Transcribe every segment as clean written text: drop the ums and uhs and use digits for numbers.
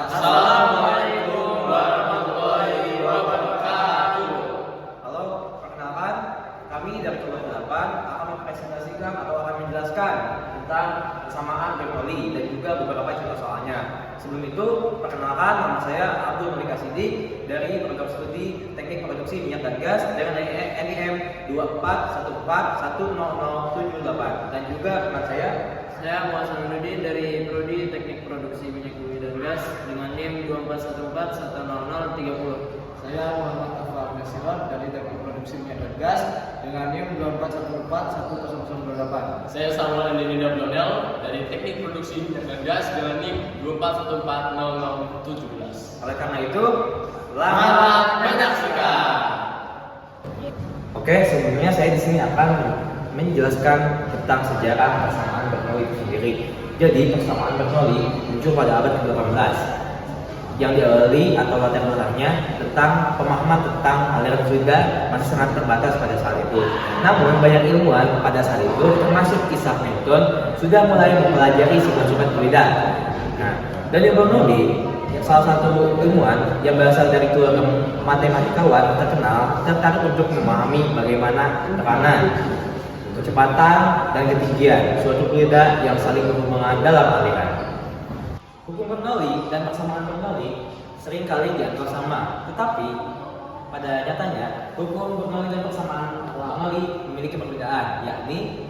Assalamualaikum warahmatullahi wabarakatuh. Halo, perkenalkan, kami dari kelompok 8 akan mempresentasikan atau akan menjelaskan tentang persamaan Bernoulli dan juga beberapa contoh soalnya. Sebelum itu, perkenalkan, nama saya Abdul Malik Asidi dari program studi Teknik Produksi Minyak dan Gas dengan NIM 241410078 dan juga teman saya Muhammad Sanuddin dari Prodi Teknik Produksi Minyak Bumi dan Gas dengan NIM 241410030. Saya Muhammad Afraf Nasirot dari Teknik Produksi Minyak dan Gas dengan NIM 241410028. Saya Samuel Andini Abdonel dari Teknik Produksi Minyak dan Gas dengan NIM 2414017. Oleh karena itu, Selamat menyaksikan. Oke, sebelumnya saya di sini akan menjelaskan tentang sejarah persamaan Bernoulli itu sendiri. Jadi, persamaan Bernoulli muncul pada abad ke-18 yang diawali atau latar belakangnya tentang pemahaman tentang aliran fluida masih sangat terbatas pada saat itu. Namun, banyak ilmuwan pada saat itu, termasuk Isaac Newton, sudah mulai mempelajari sifat-sifat fluida. Nah, Daniel Bernoulli, salah satu ilmuwan yang berasal dari keluarga matematikawan terkenal, tertarik untuk memahami bagaimana tekanan, kecepatan, dan ketinggian suatu fluida yang saling berhubungan dalam aliran. Hukum Bernoulli dan persamaan Bernoulli seringkali dianggap sama, tetapi pada nyatanya hukum Bernoulli dan persamaan Bernoulli memiliki perbedaan, yakni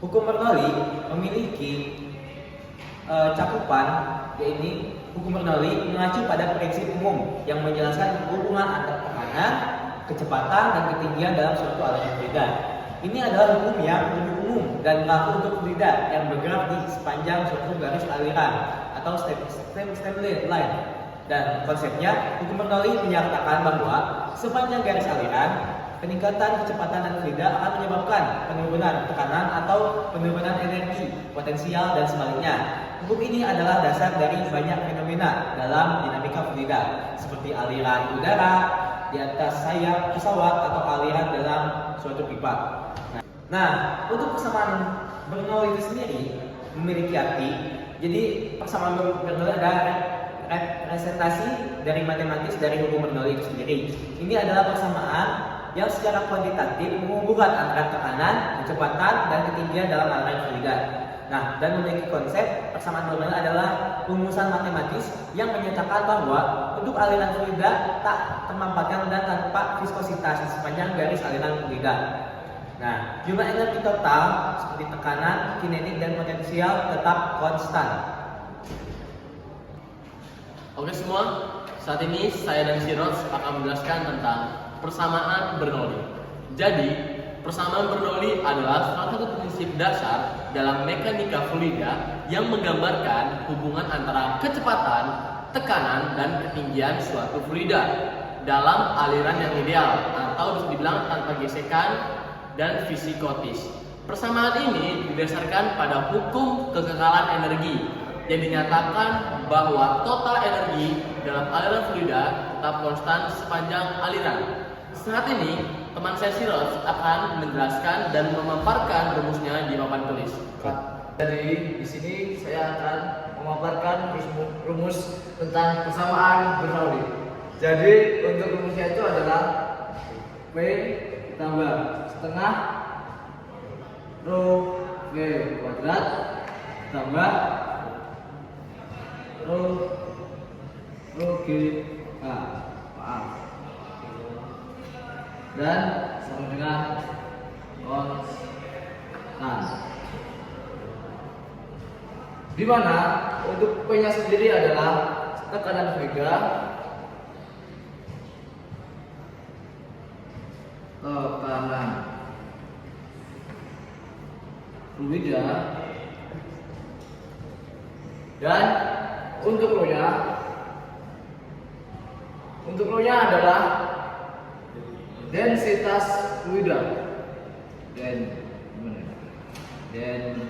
hukum Bernoulli memiliki cakupan, yaitu hukum Bernoulli mengacu pada prinsip umum yang menjelaskan hubungan antara tekanan, kecepatan, dan ketinggian dalam suatu aliran fluida. Ini adalah hukum yang lebih umum dan berlaku untuk fluida yang bergerak di sepanjang suatu garis aliran atau straight line. Dan konsepnya, hukum Bernoulli menyatakan bahwa sepanjang garis aliran, peningkatan kecepatan dan fluida akan menyebabkan penurunan tekanan atau penurunan energi potensial dan sebaliknya. Hukum ini adalah dasar dari banyak fenomena dalam dinamika fluida, seperti aliran udara di atas sayap pesawat atau aliran dalam suatu pipa. Nah, untuk persamaan Bernoulli itu sendiri memiliki arti. Jadi persamaan Bernoulli adalah representasi dari matematis dari hukum Bernoulli itu sendiri. Ini adalah persamaan yang secara kuantitatif menghubungkan antara tekanan, kecepatan, dan ketinggian dalam aliran fluida. Nah, dan memiliki konsep persamaan Bernoulli adalah rumusan matematis yang menyatakan bahwa untuk aliran fluida tak termampatkan dan tanpa viskositas di sepanjang garis aliran fluida. Nah, jumlah energi total seperti tekanan, kinetik, dan potensial tetap konstan. Oke semua, saat ini saya dan Sirot akan menjelaskan tentang persamaan Bernoulli. Jadi, persamaan Bernoulli adalah salah satu prinsip dasar dalam mekanika fluida yang menggambarkan hubungan antara kecepatan, tekanan, dan ketinggian suatu fluida dalam aliran yang ideal atau bisa dibilang tanpa gesekan dan fisikotis. Persamaan ini didasarkan pada hukum kekekalan energi yang dinyatakan bahwa total energi dalam aliran fluida tetap konstan sepanjang aliran. Saat ini, teman saya Sirot akan menjelaskan dan memaparkan rumusnya di papan tulis. Jadi di sini saya akan memaparkan rumus tentang persamaan Bernoulli. Jadi untuk rumusnya itu adalah P ditambah setengah rho V kuadrat tambah rho G dan sama dengan konstan. Di mana untuk P-nya sendiri adalah tekanan fluida, dan untuk rho-nya adalah densitas fluida. Densitas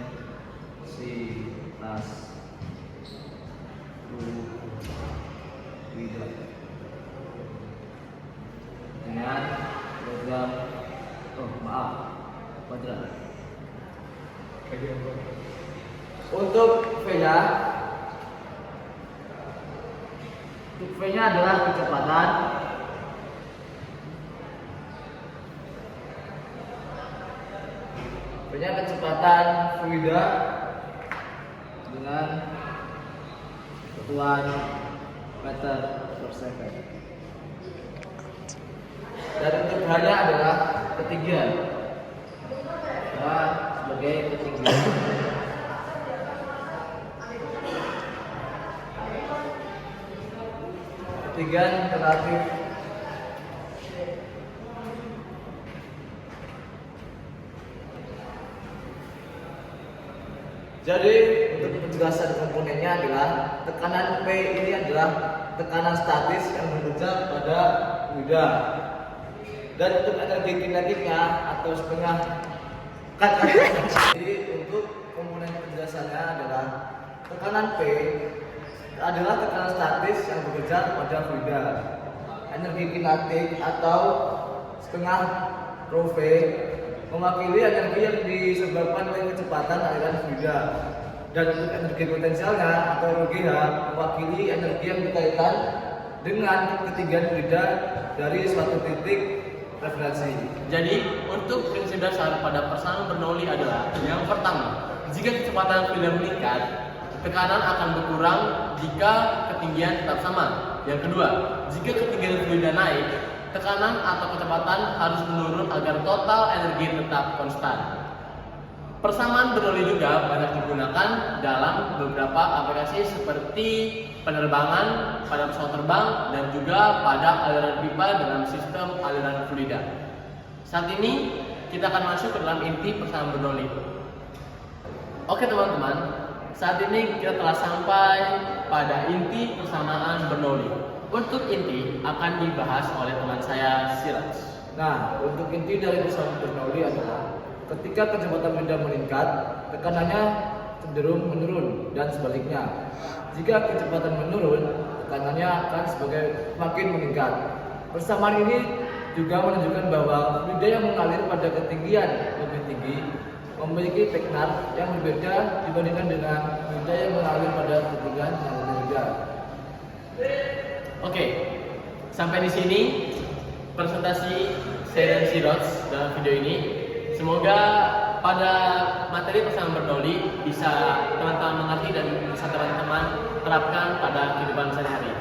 fluida dengan program kuadrat. Untuk V-nya Untuk V-nya adalah kecepatan. V-nya kecepatan fluida dengan satuan meter per second. Dan untuk H-nya adalah ketinggian. Nah, sebagai ketinggian. Ketinggian relatif jadi untuk penjelasan komponennya adalah tekanan P ini adalah tekanan statis yang bekerja pada fluida. Dan untuk energi kinetiknya atau setengah jadi untuk komponen penjelasannya adalah tekanan P adalah tekanan statis yang bekerja pada fluida. Energi kinetik atau setengah rho V mewakili energi yang disebabkan oleh kecepatan aliran fluida. Dan untuk energi potensialnya atau rho GH mewakili energi yang berkaitan dengan ketinggian fluida dari suatu titik referensi. Jadi, untuk prinsip dasar pada persamaan Bernoulli adalah yang pertama, jika kecepatan fluida meningkat, tekanan akan berkurang jika ketinggian tetap sama. Yang kedua, jika ketinggian fluida naik, tekanan atau kecepatan harus menurun agar total energi tetap konstan. Persamaan Bernoulli juga banyak digunakan dalam beberapa aplikasi seperti penerbangan, pada pesawat terbang, dan juga pada aliran pipa dalam sistem aliran fluida. Saat ini kita akan masuk ke dalam inti persamaan Bernoulli. Oke teman-teman, saat ini kita telah sampai pada inti persamaan Bernoulli. Untuk inti akan dibahas oleh teman saya Siraj. Nah, untuk inti dari persamaan Bernoulli adalah ketika kecepatan fluida meningkat, tekanannya cenderung menurun dan sebaliknya. Jika kecepatan menurun, tekanannya akan semakin meningkat. Persamaan ini juga menunjukkan bahwa fluida yang mengalir pada ketinggian lebih tinggi memiliki teknar yang berbeda dibandingkan dengan fluida yang mengalir pada ketinggian yang lebih rendah. Oke, sampai di sini presentasi saya dan Siraj dalam video ini. Semoga pada materi persamaan Bernoulli bisa teman-teman mengerti dan bisa teman-teman terapkan pada kehidupan sehari-hari.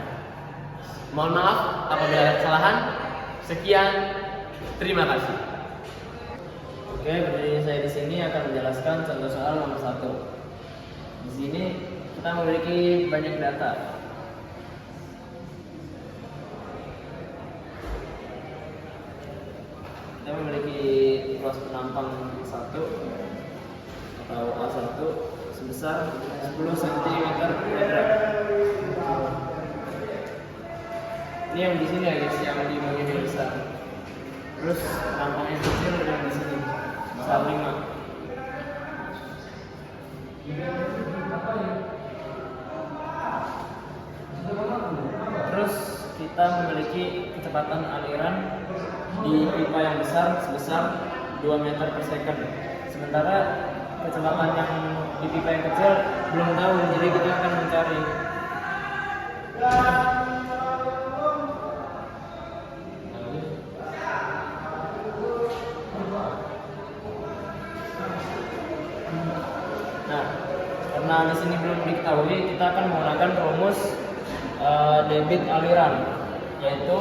Mohon maaf apabila ada kesalahan. Sekian, terima kasih. Oke, berdiri saya di sini akan menjelaskan contoh soal nomor 1. Di sini kita memiliki banyak data. Kita memiliki ruas penampang 1 atau A1 sebesar 10 cm kuadrat. Ini yang di sini ya guys, yang di bagian besar. Terus penampang yang kecil yang di sini besar 5. Terus kita memiliki kecepatan aliran di pipa yang besar sebesar 2 meter per second. Sementara kecepatan yang di pipa yang kecil belum tahu, jadi kita akan mencari. Nah, karena di sini belum diketahui, kita akan menggunakan rumus debit aliran, yaitu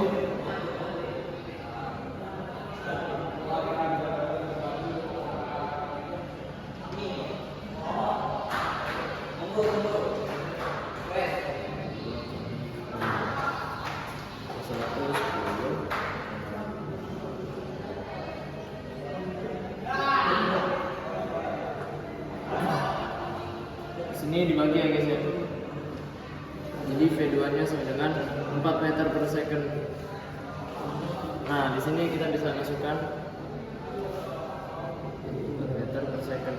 sini dibagi ya guys ya. Jadi V2-nya sama dengan 4 meter per second. Nah, di sini kita bisa masukkan 4 meter per second.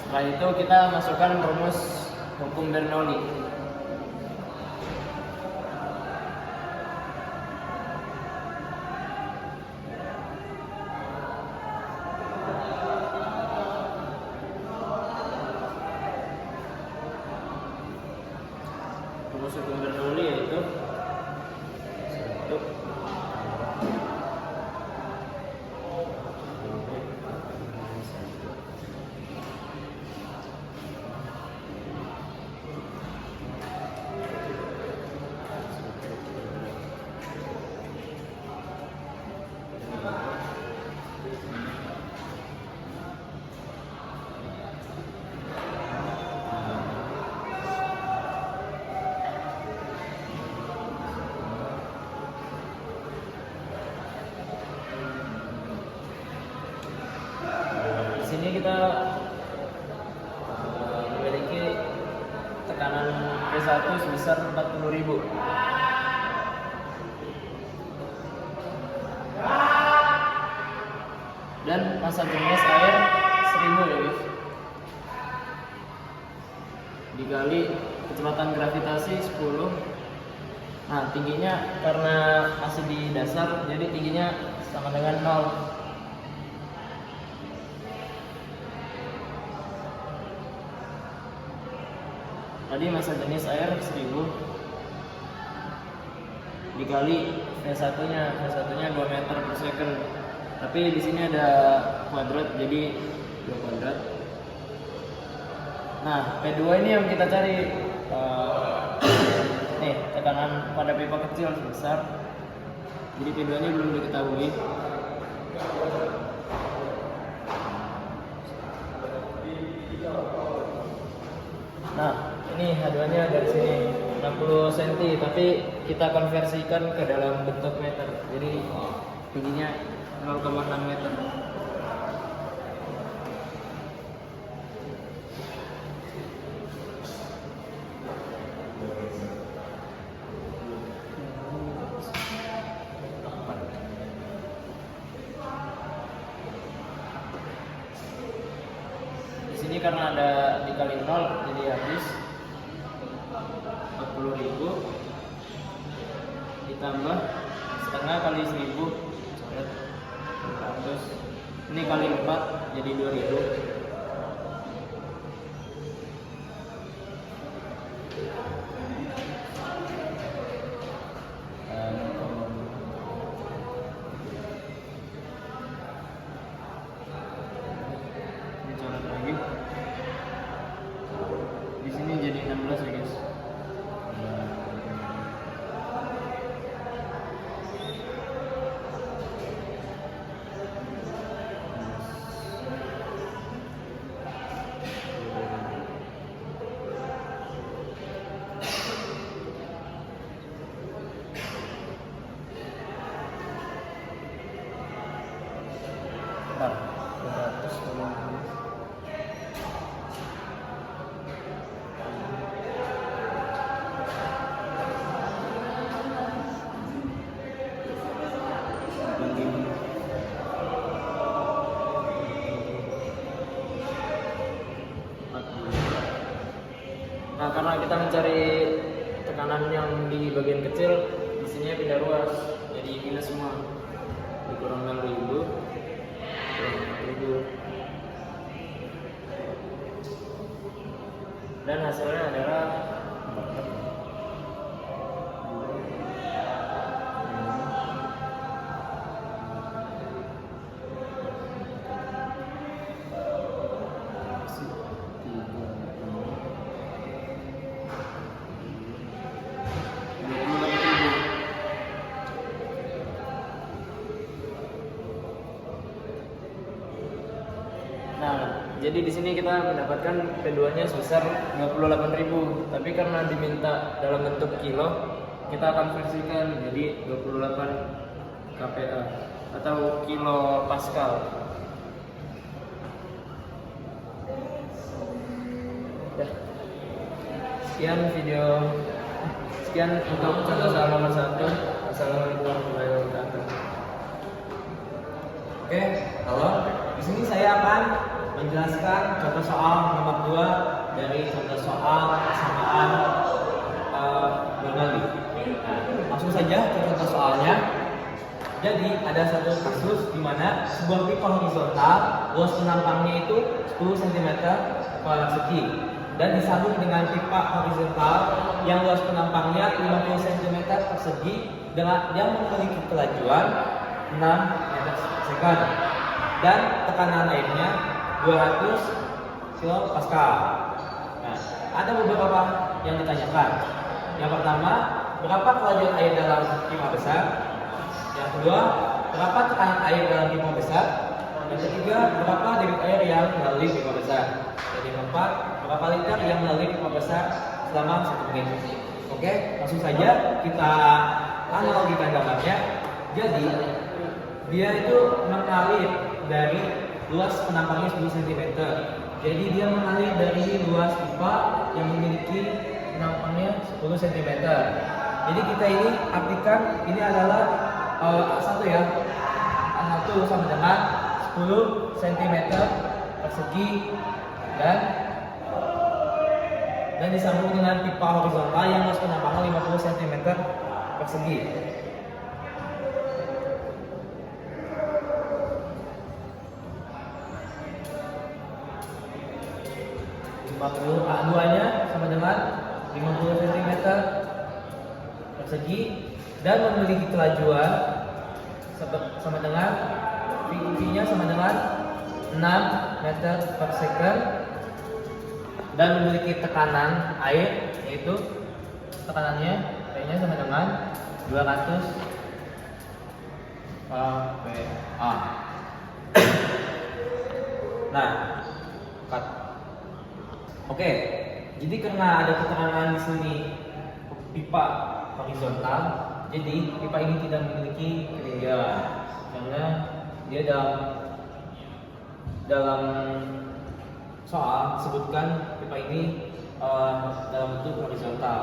Setelah itu kita masukkan rumus hukum Bernoulli. rumus hukum Bernoulli yaitu satu di sini kita memiliki tekanan P1 sebesar 40.000 dan massa jenis air 1000 ya guys, dikali kecepatan gravitasi 10. Nah, tingginya karena masih di dasar jadi tingginya sama dengan 0. Tadi massa jenis air 1000 dikali V1-nya. V1-nya 2 meter per second. Tapi di sini ada kuadrat jadi 2 kuadrat. Nah, P2 ini yang kita cari. Nih, tekanan pada pipa kecil sebesar. Jadi P2 ini belum diketahui. Nah, ini H2-nya dari sini 60 cm, tapi kita konversikan ke dalam bentuk meter. Jadi tingginya 0,6 meter. Di sini karena ada dikali 0 jadi habis 40.000 ditambah setengah kali 1000 terus ini kali 4 jadi 2000. Dicoret lagi. Di sini jadi 16 ya guys. Bentar, 250. Nah, karena kita mencari tekanan yang di bagian kecil, mesinnya pindah ruas, jadi minus semua. Dikurangkan 1000, kurang 4000. Dan hasilnya adalah Nah, jadi di sini kita mendapatkan P2-nya sebesar 28.000. Tapi karena diminta dalam bentuk kilo, kita akan konversikan jadi 28 kPa atau kilo Pascal. Ya. Sekian untuk contoh soal nomor 1. Assalamualaikum warahmatullahi wabarakatuh. Oke, halo. Di sini saya akan menjelaskan contoh soal nomor 2 dari contoh soal persamaan Bernoulli. Nah, langsung saja ke contoh soalnya. Jadi ada satu kasus di mana sebuah pipa horizontal luas penampangnya itu 10 cm persegi. dan disambung dengan pipa horizontal yang luas penampangnya 50 cm persegi dengan yang memiliki kelajuan 6 meter per second dan tekanan airnya 200 kPa. Nah, ada beberapa yang ditanyakan. Yang pertama, berapa kelajuan air dalam pipa besar? Yang kedua, berapa tekanan air dalam pipa besar? Yang ketiga, berapa debit air yang melalui pipa besar? Dan yang keempat, berapa liter yang melalui pipa besar selama 1 menit? Oke, langsung saja kita analogikan gambarnya. Jadi, dia itu mengalir dari luas penampangnya 10 cm. Jadi dia mengalir dari luas pipa yang memiliki penampangnya 10 cm. Jadi kita ini artikan ini adalah A1 ya. A1 sama dengan 10 cm persegi dan disambung dengan pipa horizontal yang luas penampangnya 50 cm persegi. A2-nya sama dengan 50 cm persegi dan memiliki kelajuan sama dengan V-nya sama dengan 6 meter per second dan memiliki tekanan air yaitu tekanannya P-nya sama dengan 200 kPa. Nah, oke, jadi karena ada keterangan di sini pipa horizontal, jadi pipa ini tidak memiliki ketinggian karena dia dalam soal sebutkan pipa ini dalam bentuk horizontal.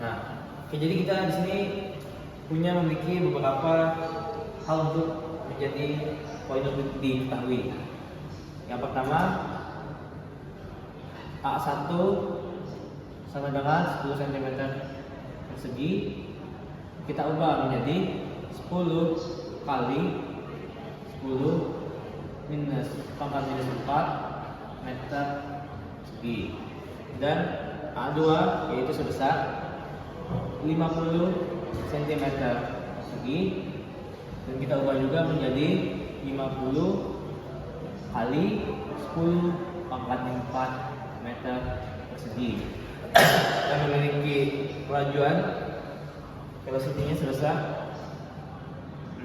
Nah, oke, jadi kita di sini memiliki beberapa hal untuk menjadi poin untuk diketahui. Yang pertama, A1 sama dengan 10 cm persegi kita ubah menjadi 10 kali 10 minus pangkat minus 4 meter persegi dan A2 yaitu sebesar 50 cm persegi dan kita ubah juga menjadi 50 kali 10 pangkat 4 meter persegi dan memiliki kelajuan velocity-nya sebesar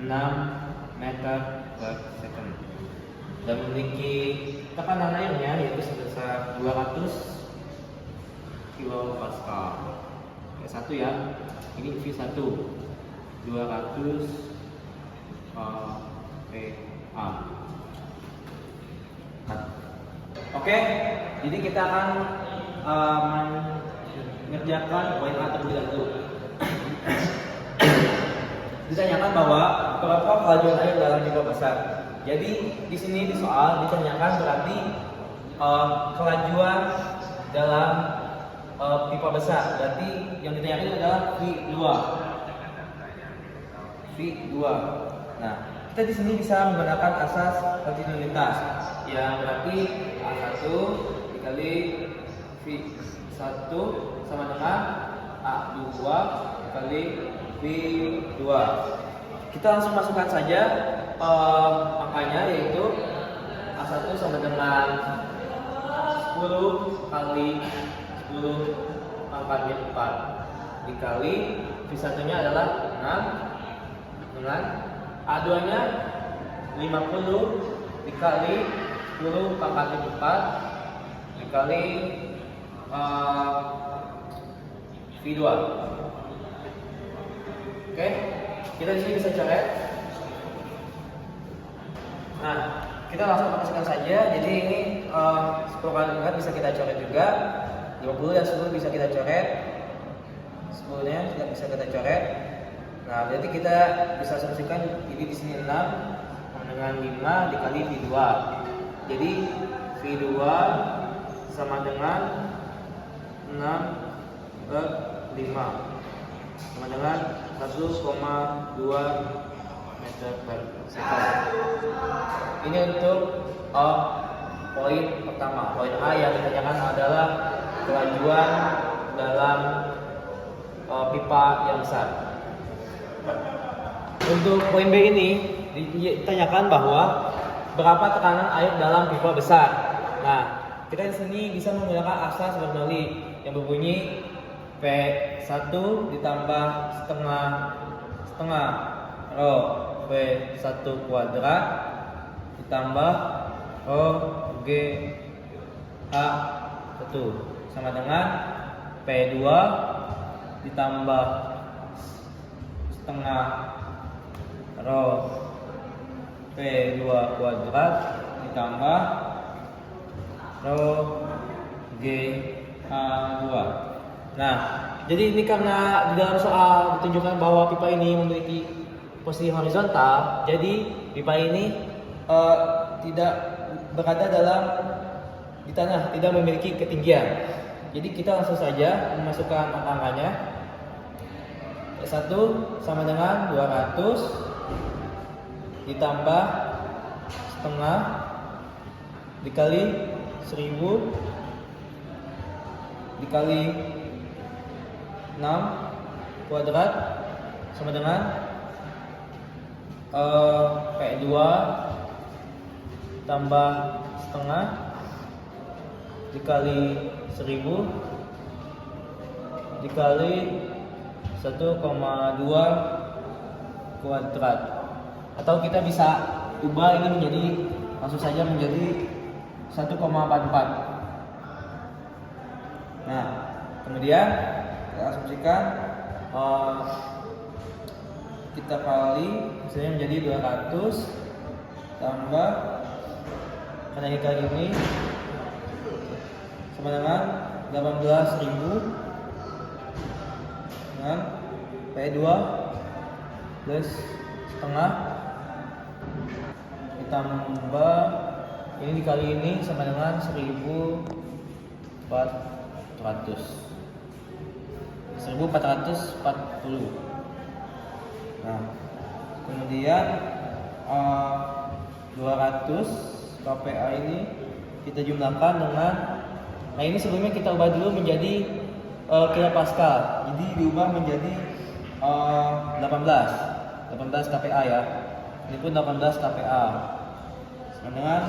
6 meter per second dan memiliki tekanan airnya yaitu sebesar 200 kPa. V1 ya, ini V1 200 kPa. Oke, jadi kita akan mengerjakan poin A terlebih dahulu. Ditanyakan bahwa berapa kelajuan air dalam pipa besar. Jadi di sini di soal ditanyakan berarti kelajuan dalam pipa besar. Berarti yang ditanyakan adalah V2. Nah, kita di sini bisa menggunakan asas kontinuitas yang berarti A1 dikali V1 sama dengan A2 dikali V2. Kita langsung masukkan saja angkanya yaitu A1 sama dengan 10 kali 10 pangkat 4 dikali V1 nya adalah 6 dengan A2 nya 50 dikali 10 pangkat 4 dikali V2. Oke, kita di sini bisa coret. Nah, kita langsung masukkan saja. Jadi ini 10 kali 4 bisa kita coret juga. 50 dan 10 bisa kita coret. 10 nya tidak bisa kita coret. Nah, berarti kita bisa solusikan ini di sini 6 dengan 5 dikali V2. Jadi V2 sama dengan 6 per 5 sama dengan 1,2 meter per second. Ini untuk poin pertama. Poin A yang ditanyakan adalah kelajuan dalam pipa yang besar. Untuk poin B ini ditanyakan bahwa berapa tekanan air dalam pipa besar. Nah, kita di sini bisa menggunakan asas Bernoulli yang berbunyi P1 ditambah setengah rho V1 kuadrat ditambah rho G H1 sama dengan P2 ditambah setengah rho P2 kuadrat ditambah rho G H2. Nah, jadi ini karena di dalam soal ditunjukkan bahwa pipa ini memiliki posisi horizontal, jadi pipa ini tidak berada di tanah, tidak memiliki ketinggian. Jadi kita langsung saja memasukkan angkanya. S1 sama dengan 200 ditambah setengah dikali 1000 dikali 6 kuadrat sama dengan P2 tambah setengah dikali 1000 dikali 1,2 kuadrat, atau kita bisa ubah ini menjadi langsung saja menjadi 1,44. Nah, kemudian kita asumsikan kita kali misalnya menjadi 200 tambah karena kali ini sama dengan 18.000 dengan P2 plus setengah ditambah ini dikali ini sama dengan 1440. Nah, kemudian 200 kPa ini kita jumlahkan dengan, nah ini sebelumnya kita ubah dulu menjadi kilopascal. Jadi diubah menjadi 18 kPa ya. Ini pun 18 kPa. Sama dengan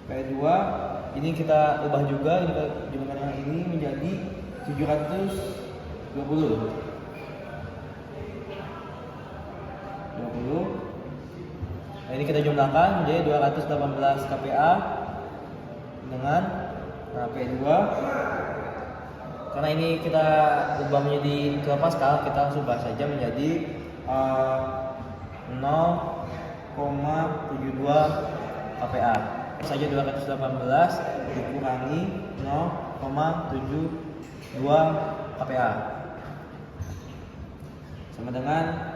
P2 ini kita ubah juga, ini kita jumlahkan dengan ini menjadi 720. Nah, ini kita jumlahkan menjadi 218 kPa dengan P2. Karena ini kita ubah menjadi kilopascal, kita langsung ubah saja menjadi 0,72 kPa. Saja 218 dikurangi 0,72 kPa sama dengan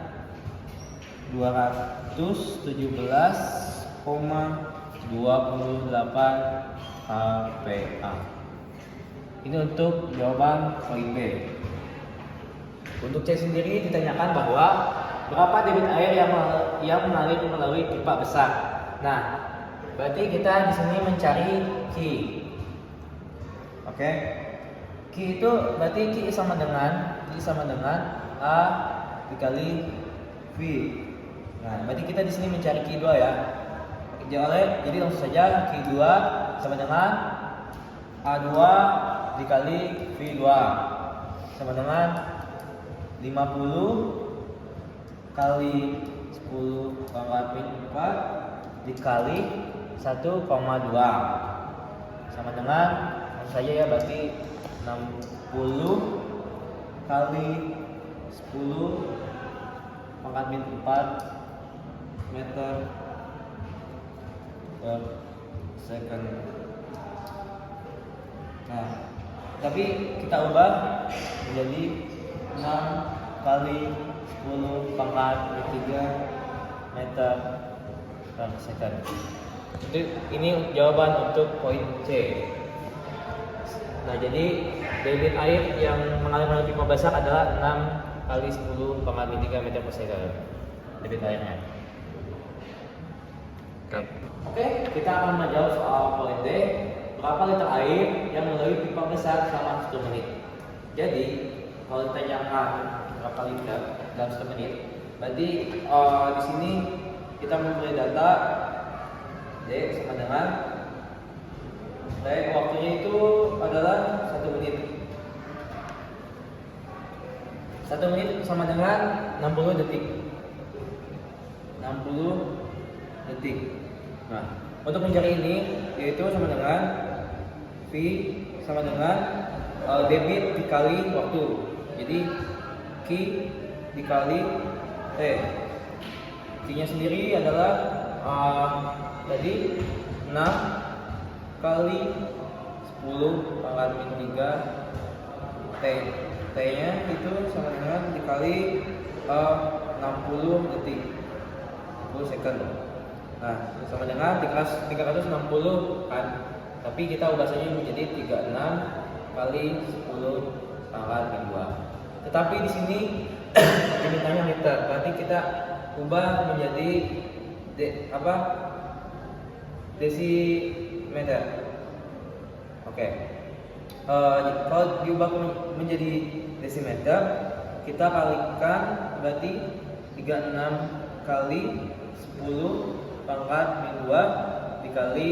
217,28 kPa. Ini untuk jawaban poin B. Untuk C sendiri ditanyakan bahwa berapa debit air yang mengalir melalui pipa besar. Nah, berarti kita di sini mencari Q. Oke. Q itu berarti Q sama dengan A dikali V. Nah, berarti kita di sini mencari Q2 ya. Jadi langsung saja Q2 sama dengan A2 dikali V2 sama dengan 50 kali 10 pangkat 4 dikali 1,2 sama dengan langsung saja ya, berarti 60 kali 10 pangkat 4 meter per second. Nah, tapi kita ubah menjadi 6 kali 10 pangkat 3 meter per second. Ini jawaban untuk poin C. Nah, jadi debit air yang mengalir melalui pipa besar adalah 6 kali 10 pangkat 3 meter per second debit airnya. Mantap. Oke, kita akan menjawab soal poin D. Berapa liter air yang melalui pipa besar selama 1 menit? Jadi, kalau ditanyakan berapa liter dalam 1 menit, berarti di sini kita memberi data D sama dengan D, waktunya itu adalah 1 menit. 1 menit sama dengan 60 detik. 60 detik. Nah, untuk mencari ini yaitu sama dengan V sama dengan debit dikali waktu. Jadi Q dikali T. Q-nya sendiri adalah tadi 6 kali 10 pangkat min 3 T. T-nya itu sama dengan dikali 60 detik, 10 second. Nah, sama dengan 360 kan. Tapi kita ubahnya menjadi 36 kali 10 pangkat min 2. Tetapi di sini dimintanya liter. Berarti kita ubah menjadi desimeter. Oke. Kalau diubah menjadi desimeter, kita kalikan berarti 36 kali 10 pangkat min 2 dikali,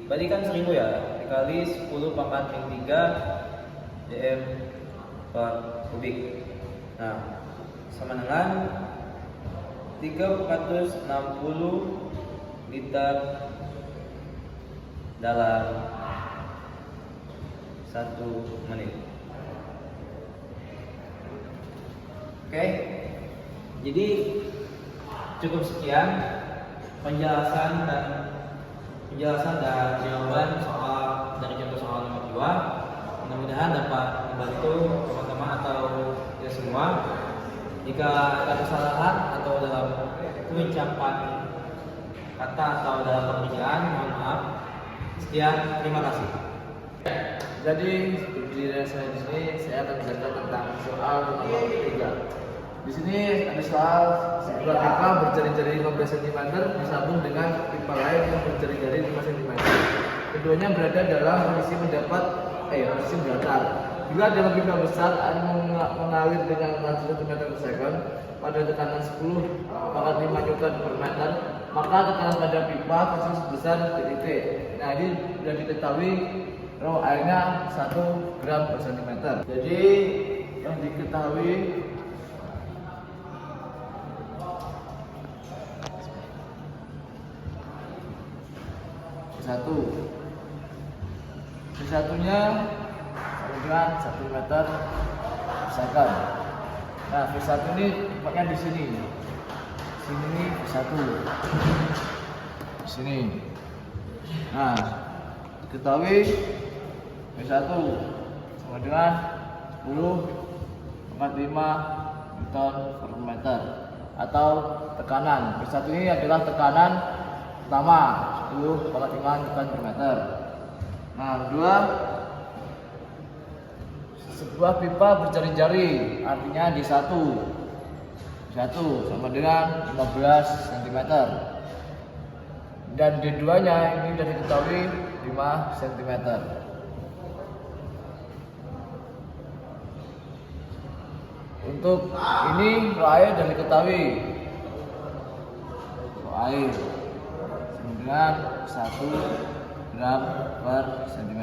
berarti kan 1000 ya, dikali 10 pangkat min 3 dm per kubik. Nah, sama dengan 360 liter dalam 1 menit. Oke, jadi cukup sekian penjelasan dan jawaban soal dari contoh soal nomor 2. Mudah-mudahan dapat membantu teman-teman atau ya semua. Jika ada kesalahan atau dalam pengucapan kata atau dalam pekerjaan, mohon maaf. Sekian, terima kasih. Jadi di saya di sini saya akan menjelaskan tentang soal nomor 3. Di sini ada soal sebuah pipa berjari-jari 15 cm disambung dengan pipa lain yang berjari-jari 5 cm. Keduanya berada dalam posisi posisi datar. Bila dalam pipa besar air mengalir dengan laju 1 meter per second pada tekanan 10 pangkat 5 Newton per meter, maka tekanan pada pipa kecil sebesar titik. Nah, ini sudah diketahui row airnya 1 gram per cm. Jadi yang diketahui V1-nya dengan 1 meter per second. Nah, V1 ini tempatnya di sini. Sini nih V1. Di sini. Nah, diketahui V1 sama dengan 10,5 Newton per meter atau tekanan. V1 ini adalah tekanan pertama 10,5 Newton per meter. Nah, kedua, sebuah pipa berjari-jari, artinya D1 sama dengan 15 cm. Dan D2-nya ini sudah diketahui 5 cm. Untuk ini air sudah diketahui. Air sama dengan 1 gram per cm.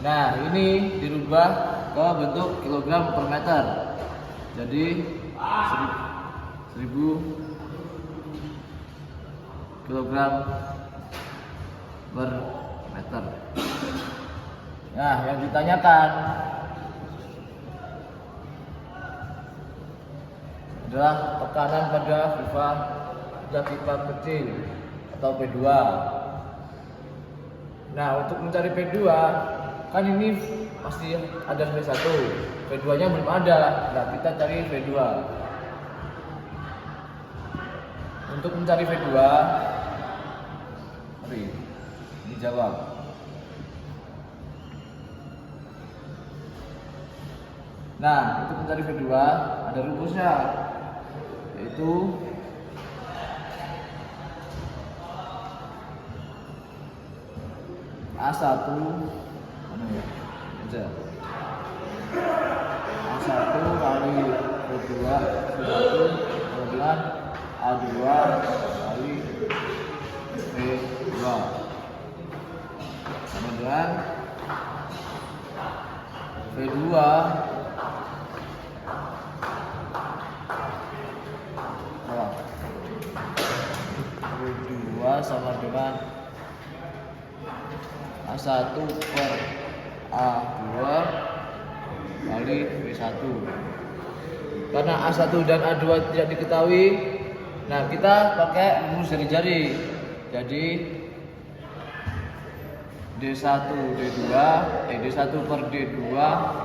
Nah, ini dirubah ke bentuk kilogram per meter. Jadi 1000 kilogram per meter. Nah, yang ditanyakan adalah tekanan pada pipa kecil atau P2. Nah, untuk mencari P2 kan ini pasti ada V1, P2-nya belum ada. Nah, kita cari V2. Untuk mencari V2, mari dijawab. Nah, untuk mencari V2 ada rumusnya, yaitu A1 mana ya? Aja. A1 kali B2 kemudian A2 kali B2 sama dengan B2 B2 sama dengan A1 per A2 kali B1. Karena A1 dan A2 tidak diketahui, nah kita pakai rumus jari-jari. Jadi D1 D1 per D2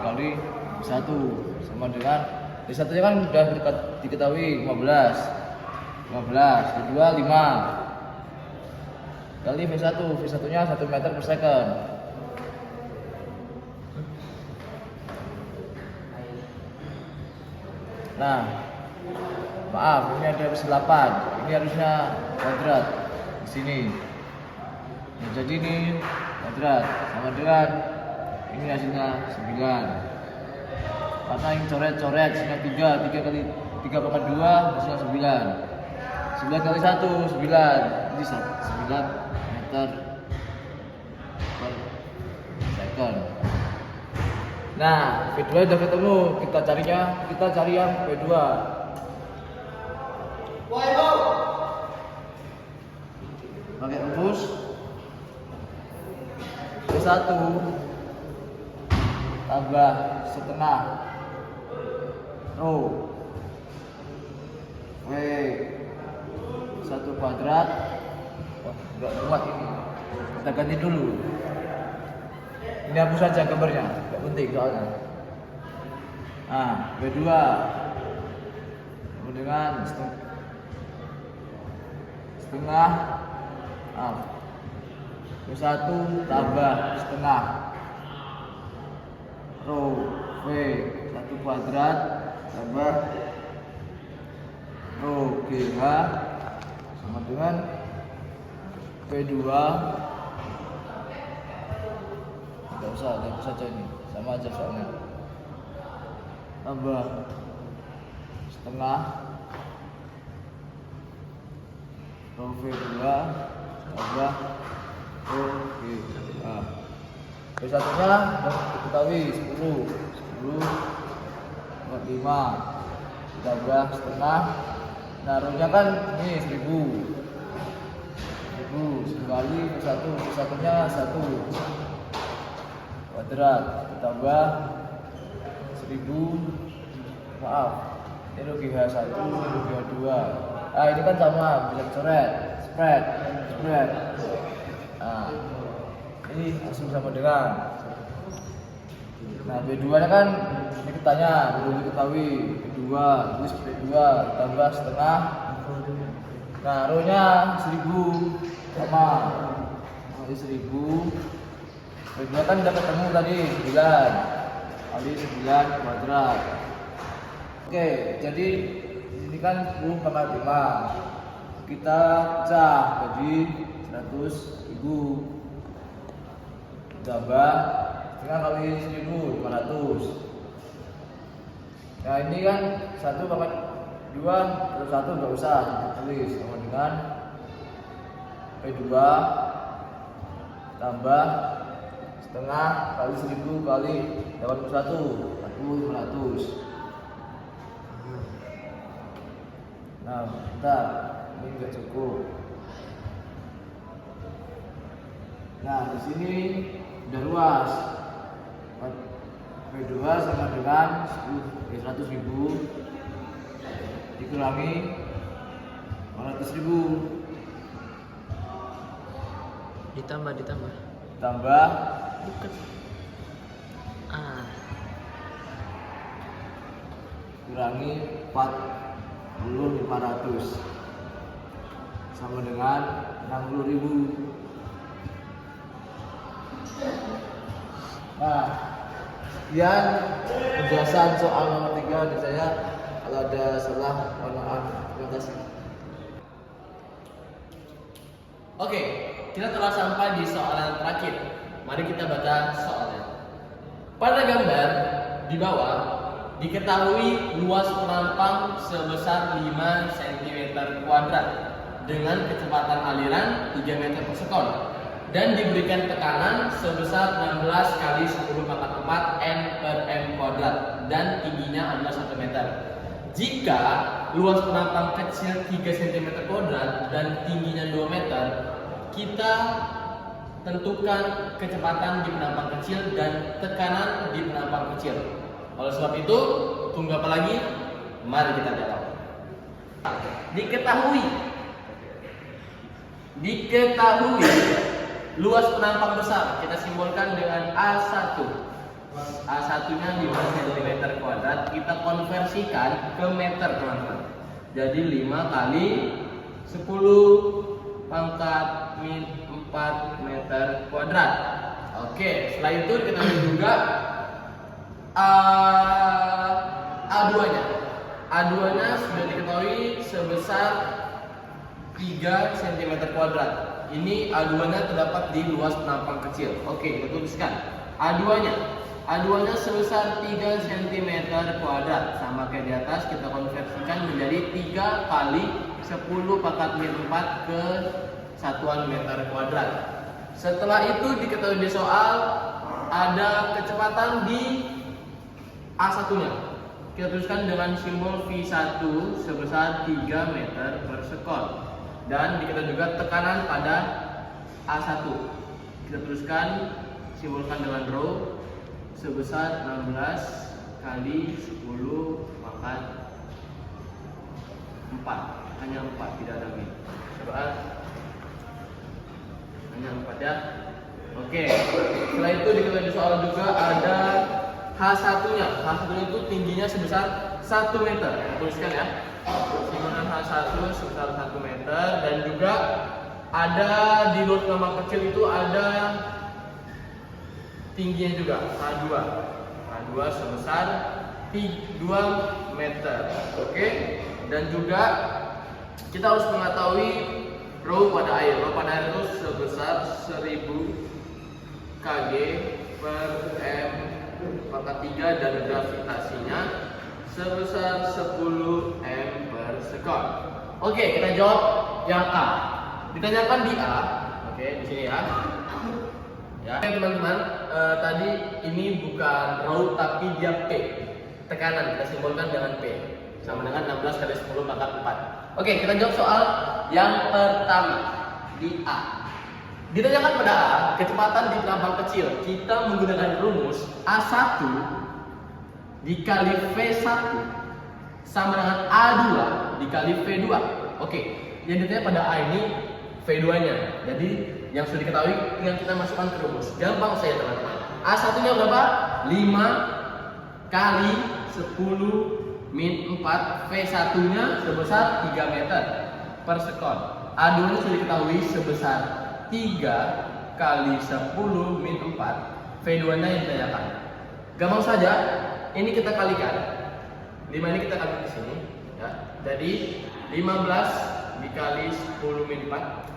kali B1 sama dengan D1 nya kan sudah diketahui 15 D2 5 kali V1 nya 1 meter per second. Nah, maaf, ini ada 8. Ini harusnya kuadrat di sini. Nah, jadi ini kuadrat sama dengan ini hasilnya 9. Karena ini coret-coret hasilnya 3 kali 3 pangkat 2 hasilnya 9. 9 kali 1 9. Ini 9 meter per second. Nah, V2 udah ketemu, kita cari yang V2. Pakai rumus V1 tambah setengah rho V1 kuadrat. Wah, enggak muat ini. Kita ganti dulu. Ini hapus saja gambarnya, enggak penting soalnya. Nah, V2 dengan setengah V1 tambah setengah rho V1 kuadrat tambah rho GH sama dengan V2. Tidak usah, hapus saja ini, sama aja soalnya. Tambah setengah rho V2 tambah rho GH. V1 nya diketahui 10 5 ditambah setengah. Nah, rho nya kan ini 1000 sekali V1 nya 1 kuadrat ditambah 1000, maaf ini rho GH 1 rho GH 2. Nah, ini kan sama, bisa dicoret spread. Nah, ini langsung sama dengan. Nah, B2 nya kan ini ketanya, belum diketahui. B2 tulis B2 tambah setengah. Nah, rho nya 1000 sama. Kali 1000. B2 kan udah ketemu tadi 9 kali 9 kuadrat. Oke, jadi ini kan 10 pangkat 5. Kita pecah jadi 100.000 tambah setengah kali 1.500. Nah, ini kan 1 pangkat 2 terus 1 nggak usah tulis, sama dengan P2 tambah setengah kali 1000 kali 81 1.500. Nah, bentar, ini nggak cukup. Nah, di sini udah luas. V2 sama dengan 100.000 dikurangi 400.000 Ditambah tambah bukan kurangi 40.500 sama dengan 60.000. Nah, sekian penjelasan soal nomor 3 dari saya. Kalau ada salah, mohon maaf. Terima kasih. Oke, kita telah sampai di soal yang terakhir, Mari kita baca soalnya. Pada gambar di bawah diketahui luas penampang sebesar 5 cm kuadrat dengan kecepatan aliran 3 meter per sekon dan diberikan tekanan sebesar 16 kali 10 pangkat 4 N per M kuadrat dan tingginya adalah 1 meter. Jika luas penampang kecil 3 cm kuadrat dan tingginya 2 meter, kita tentukan kecepatan di penampang kecil dan tekanan di penampang kecil. Oleh sebab itu, tunggu apa lagi? Mari kita jawab. Diketahui luas penampang besar kita simbolkan dengan A1. A1-nya 5 cm kuadrat, kita konversikan ke meter, teman-teman. Jadi 5 kali 10 pangkat min 4 meter kuadrat. Oke, setelah itu kita juga A2-nya. A2-nya sudah diketahui sebesar 3 cm kuadrat. Ini A2-nya terdapat di luas penampang kecil. Oke, kita tuliskan. A2-nya sebesar 3 cm kuadrat. Sama kayak di atas, kita konversikan menjadi 3 kali 10 pangkat min 4 ke satuan meter kuadrat. Setelah itu diketahui di soal ada kecepatan di A1-nya. Kita tuliskan dengan simbol V1 sebesar 3 meter per sekon. Dan diketahui juga tekanan pada A1. Kita tuliskan, simbolkan dengan rho sebesar 16 kali 10 pangkat 4. Hanya 4, tidak ada min. Coba. Hanya 4 ya. Oke. Setelah itu diketahui di soal juga ada H1-nya. H1-nya itu tingginya sebesar 1 meter. Tuliskan ya. Simbolkan H1 sebesar 1 meter dan juga ada di luas penampang kecil itu ada tingginya juga H2. H2 sebesar 2 meter. Oke. Dan juga kita harus mengetahui rho pada air. Rho pada air itu sebesar 1000 kg per M pangkat 3 dan gravitasinya sebesar 10 M per sekon. Oke, kita jawab yang A. Ditanyakan di A. Oke, di sini ya. Ya, teman-teman, tadi ini bukan rho tapi dia P. Tekanan kita simbolkan dengan P. Sama dengan 16 kali 10 pangkat 4. Oke, kita jawab soal yang pertama di A. Ditanyakan pada A, kecepatan di penampang kecil. Kita menggunakan rumus A1 dikali V1 sama dengan A2 dikali V2. Oke, yang ditanya pada A ini V2-nya. Jadi yang sudah diketahui tinggal kita masukkan ke rumus. Gampang saya, teman-teman. A1-nya berapa? 5 kali 10 min 4. V1-nya sebesar 3 meter per sekon. A2-nya sudah diketahui sebesar 3 kali 10 min 4. V2-nya yang ditanyakan. Gampang saja. Ini kita kalikan. 5 ini kita kalikan di sini, ya. Jadi 15 dikali 10 min 4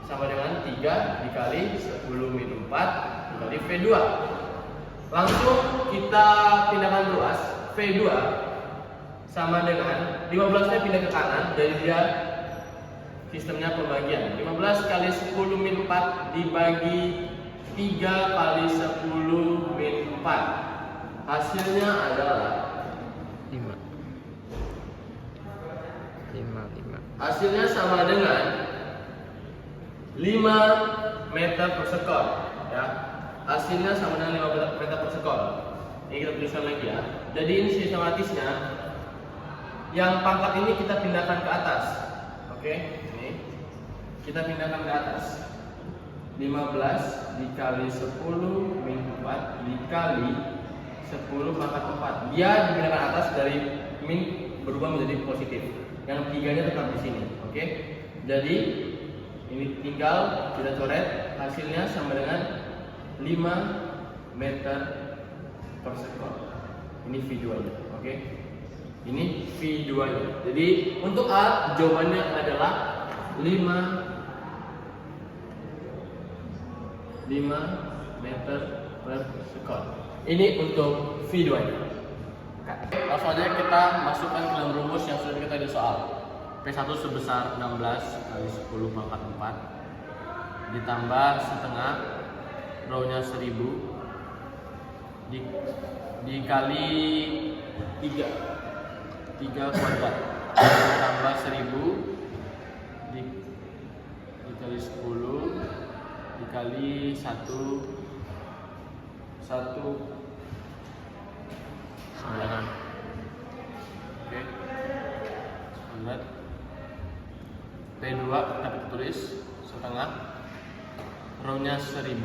sama dengan 3 dikali 10 min 4 dikali V2. Langsung kita pindahkan ruas. V2 sama dengan 15-nya pindah ke kanan, jadi dia sistemnya pembagian. 15 kali 10 min 4 dibagi 3 kali 10 min 4. Hasilnya adalah 5. hasilnya sama dengan 5 meter per sekon, ya. Hasilnya sama dengan 5 meter per sekon. Ini kita tuliskan lagi ya. Jadi ini sistematisnya. Yang pangkat ini kita pindahkan ke atas. Oke, ini kita pindahkan ke atas. 15 dikali 10 min 4 dikali 10 pangkat 4. Dia dipindahkan atas dari min berubah menjadi positif. Yang 3-nya tetap di sini. Oke. Jadi ini tinggal kita coret, hasilnya sama dengan 5 meter per sekon. Ini V2-nya. Oke. Ini V2-nya. Jadi untuk A jawabannya adalah 5 meter per sekon. Ini untuk V2-nya. Langsung aja kita masukkan ke dalam rumus yang sudah kita di soal. P1 sebesar 16 kali 10 pangkat 4 ditambah setengah rho-nya 1000 dikali 3 kuadrat ditambah 1000 dikali 10 dikali 1 sembilan. Oke, bulat. P2 dapat tulis setengah rho-nya 1000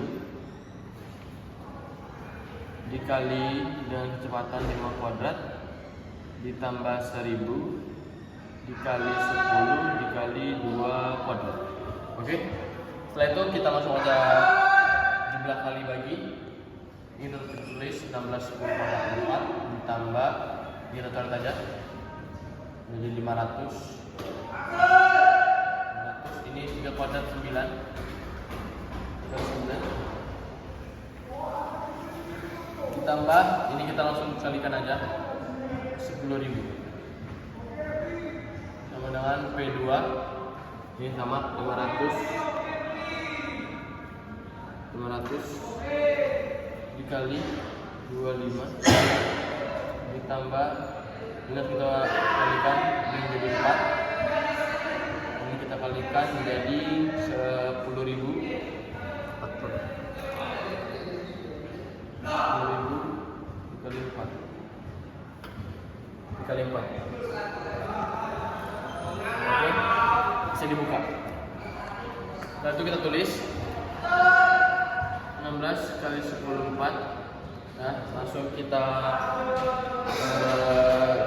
dikali dengan kecepatan 5 kuadrat ditambah 1000 dikali 10 dikali 2 kuadrat. Oke, setelah itu kita langsung aja jumlah kali bagi. Ini tertulis 16 10 pangkat 4 ditambah di rata aja jadi 500. Ini 3 kuadrat 9 ditambah ini kita langsung kalikan aja 10.000 sama dengan P2 ini sama 500 dikali 25 ditambah ini kita kalikan menjadi 4. Ini kita kalikan menjadi 10.000 dikali 4. Oke, bisa dibuka. Setelah itu kita tulis 16 kali 10 4. Nah, langsung kita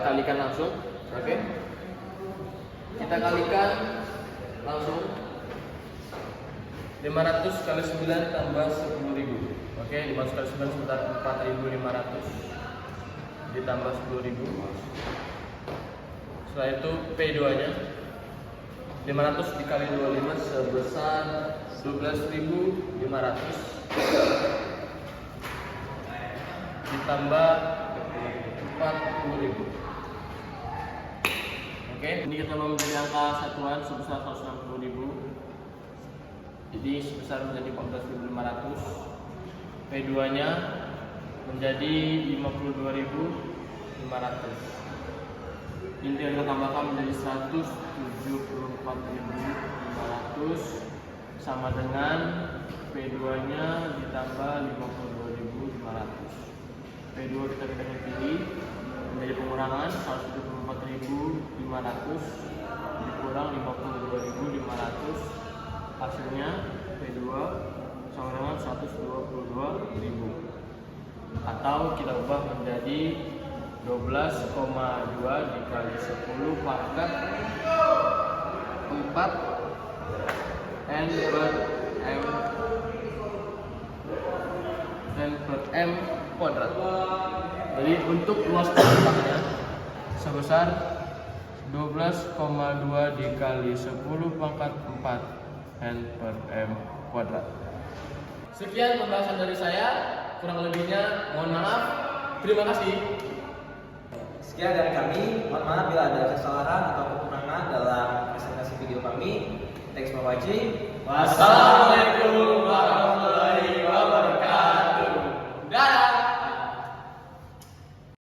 kalikan langsung. Oke, kita kalikan langsung 500 kali 9 tambah 10.000. Oke, 500 kali 9 sebentar 4.500 ditambah 10.000. Setelah itu P2-nya 500 dikali 25 sebesar 12.500 ditambah 40.000. Oke, ini kita memberi angka satuan sebesar 160.000. Jadi sebesar menjadi 14.500. P2-nya menjadi 52.500. Ini kita tambahkan menjadi 174.500 sama dengan P2-nya ditambah 52.500. P2 kita pilih menjadi pengurangan 174.500 dikurang 52.500, hasilnya P2 sama dengan 122.000, atau kita ubah menjadi 12,2 dikali 10 pangkat 4 N per M kuadrat. Jadi untuk luas kotaknya sebesar 12,2 dikali 10 pangkat 4 N per M kuadrat. Sekian pembahasan dari saya, kurang lebihnya mohon maaf. Terima kasih. Sekian dari kami, mohon maaf bila ada kesalahan atau kekurangan dalam presentasi video kami. Thanks for watching. Wassalam.